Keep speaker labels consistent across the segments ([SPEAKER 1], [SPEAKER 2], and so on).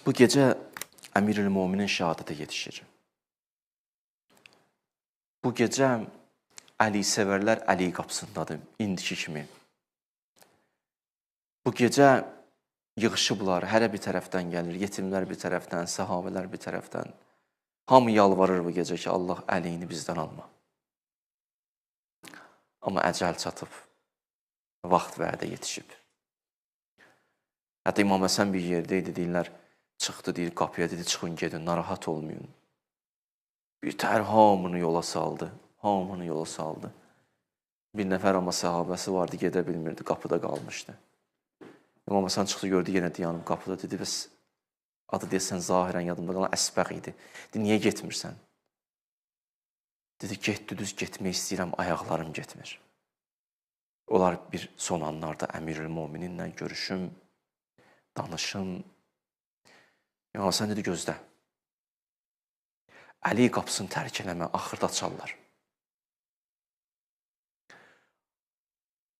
[SPEAKER 1] Bu gecə Əmirül-Möminin şəhadətə yetişir. Bu gecə Əli sevərlər Əli qapısındadır, indiki kimi. Bu gecə yığışıblar, hərə bir tərəfdən gəlir, yetimlər bir tərəfdən, səhabələr bir tərəfdən. Hamı yalvarır bu gecə ki, Allah Əlini bizdən alma. Amma əcəl çatıb, vaxt vədə yetişib. Hətta İmam Həsən bir yerdə idi, deyirlər, çıxdı, deyir, qapıya dedi, çıxın, gedin, narahat olmayın. Bir tər hamını yola saldı, hamını yola saldı. Bir nəfər amma səhabəsi vardı, gedə bilmirdi, qapıda qalmışdı. İmam Həsən çıxdı, gördü, yenə dayanıb qapıda, dedi, bəs adı deyəsən, zahirən yadımda qalan Əsbəq idi. Dedi, niyə getmirsən? Dedi, düz getmək istəyirəm, ayaqlarım getmir. Onlar bir son anlarda Əmirül-Mömininlə görüşüm, danışım. İmam Həsən dedi, gözlə. Əli qapısını tərk eləmə, axırda açarlar.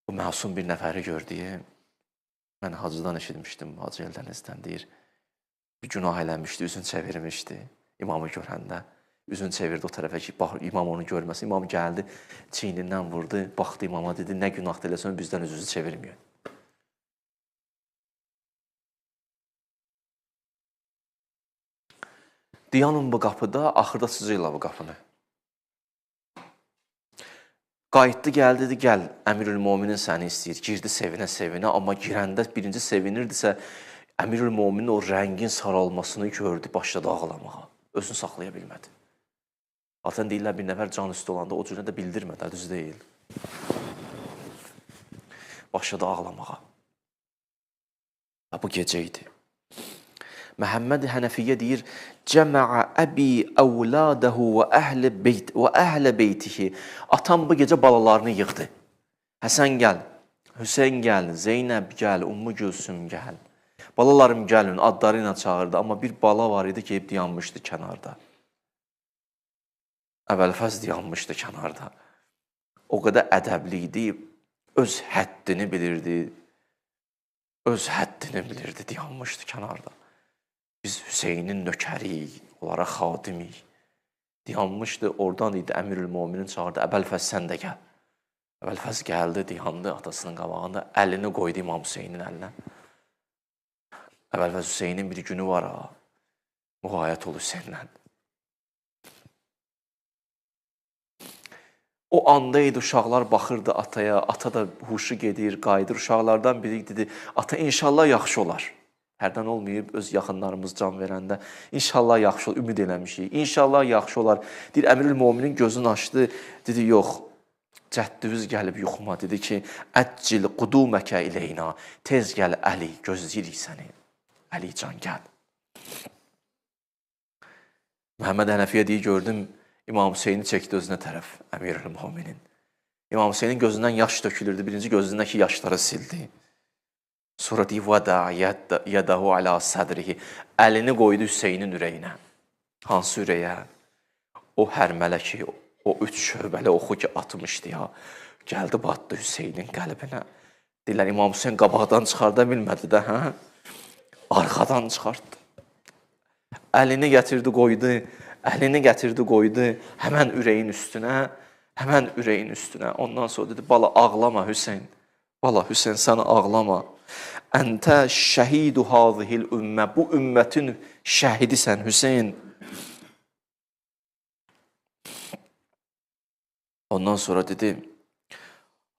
[SPEAKER 1] Bu məsum bir nəfəri gördüyü, mən hacıdan eşitmişdim, Hacı Eldənizdən deyir, bir günah eləmişdi, üzün çevirmişdi imamı görəndə. Üzün çevirdi o tərəfə ki, imam onu görməsin. İmam gəldi, çiynindən vurdu, baxdı imama, dedi, nə günah eləsən, bizdən üzünüzü çevirməyin. Dayanın bu qapıda, axırda sızıyla bu qapını. Qayıtdı, gəldi, dedi, gəl, Əmirül-Möminin səni istəyir. Girdi sevinə-sevinə, amma girəndə birinci sevinirdisə, Əmirül-Möminin o rəngin saralmasını gördü, başladı ağlamağa. Özünü saxlaya bilmədi. Zaten deyirlər, bir nəfər can üstü olanda o cürə də bildirmədi, düz deyil. Başladı ağlamağa. Bu gecə idi. Məhəmməd Hənəfiyyə deyir, Cəməə əbi əvladəhu və əhlə beytihi. Atam bu gecə balalarını yığdı. Həsən gəl, Hüseyn gəl, Zeynəb gəl, Ümmü Gülsüm gəl. Balalarım gəlin, adları ilə çağırdı. Amma bir bala var idi ki, hep dayanmışdı kənarda. Əvvəlfəz dayanmışdı kənarda. O qədər ədəbli idi, öz həddini bilirdi. Öz həddini bilirdi, dayanmışdı kənarda. Biz Hüseynin nökəriyik, onlara xadimik. Dayanmışdı, oradan idi Əmirül-Möminin çağırdı, Əbəlfəz sən də gəl. Əbəlfəz gəldi, dayandı atasının qabağında, əlini qoydu İmam Hüseynin əlinə. Əbəlfəz Hüseynin bir günü var ha, müğayət ol Hüseynlə. O anda idi, uşaqlar baxırdı ataya, ata da huşu gedir, qayıdır. Uşaqlardan biri dedi, ata inşallah yaxşı olar. Hərdən olmayıb, öz yaxınlarımız can verəndə, inşallah yaxşı olar, ümid eləmişik, inşallah yaxşı olar. Deyir, Əmirül-Möminin gözünü açdı, dedi, yox, cəddüvüz gəlib yuxuma, dedi ki, əccil quduməkə iləyna, tez gəl Əli, gözləyirik səni, Əli can gəl. Məhəmməd Hənəfiyyə deyir, gördüm, İmam Hüseyni çəkdi özünə tərəf, Əmirül-Möminin. İmam Hüseynin gözündən yaş tökülürdü, birinci gözündəki yaşları sildi. Sonra deyir, vədə yədəhu alə sədrihi, əlini qoydu Hüseynin ürəyinə. Hansı ürəyə? O hərmələ ki, o 3 şöbəli oxu ki, atmışdı ya, gəldi, batdı Hüseynin qəlbinə. Deyirlər, İmam Hüseyin qabaqdan çıxarda bilmədi də, hə? Arxadan çıxartdı. Əlini gətirdi, qoydu, həmən ürəyin üstünə, ondan sonra dedi, bala ağlama Hüseyin, bala Hüseyin səni ağlama. Əntə şəhidu hazihil ümmə, bu ümmətin şəhidisən Hüseyin. Ondan sonra dedi,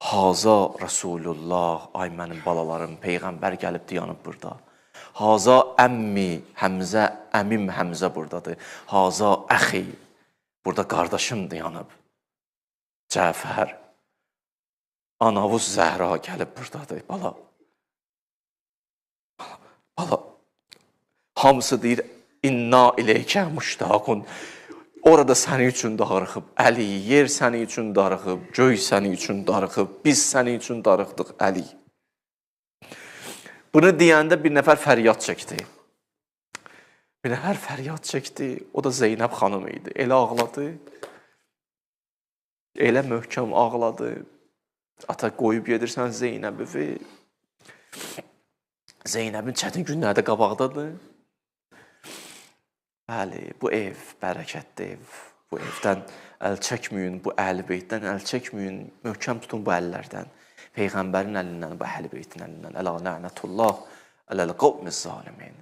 [SPEAKER 1] Haza Rasulullah, ay mənim balalarım, Peyğəmbər gəlib dayanıb burada. Haza əmmi Həmzə, əmim Həmzə buradadır. Haza əxi, burada qardaşım dayanıb. Cəfər, anavuz Zəhra gəlib buradadır, bala. Bala, hamısı deyir, inna iləykə müştaqun. Orada səni üçün darıxıb, Əli, yer səni üçün darıxıb, göy səni üçün darıxıb, biz səni üçün darıxdıq, Əli. Bunu deyəndə bir nəfər fəryad çəkdi. Bir nəfər fəryad çəkdi, o da Zeynəb xanım idi. Elə ağladı, elə möhkəm ağladı. Ata qoyub gedirsən Zeynəbi. Zeynəbin çətin günləri də qabaqdadır. Bəli, bu ev bərəkətli ev. Bu evdən əl çəkməyin, bu Əhl-i Beytdən əl çəkməyin, möhkəm tutun bu əllərdən. Peyğəmbərin əlindən, bu Əhl-i Beytin əlindən. Əla lənətullah ələl qavmiz zalimin.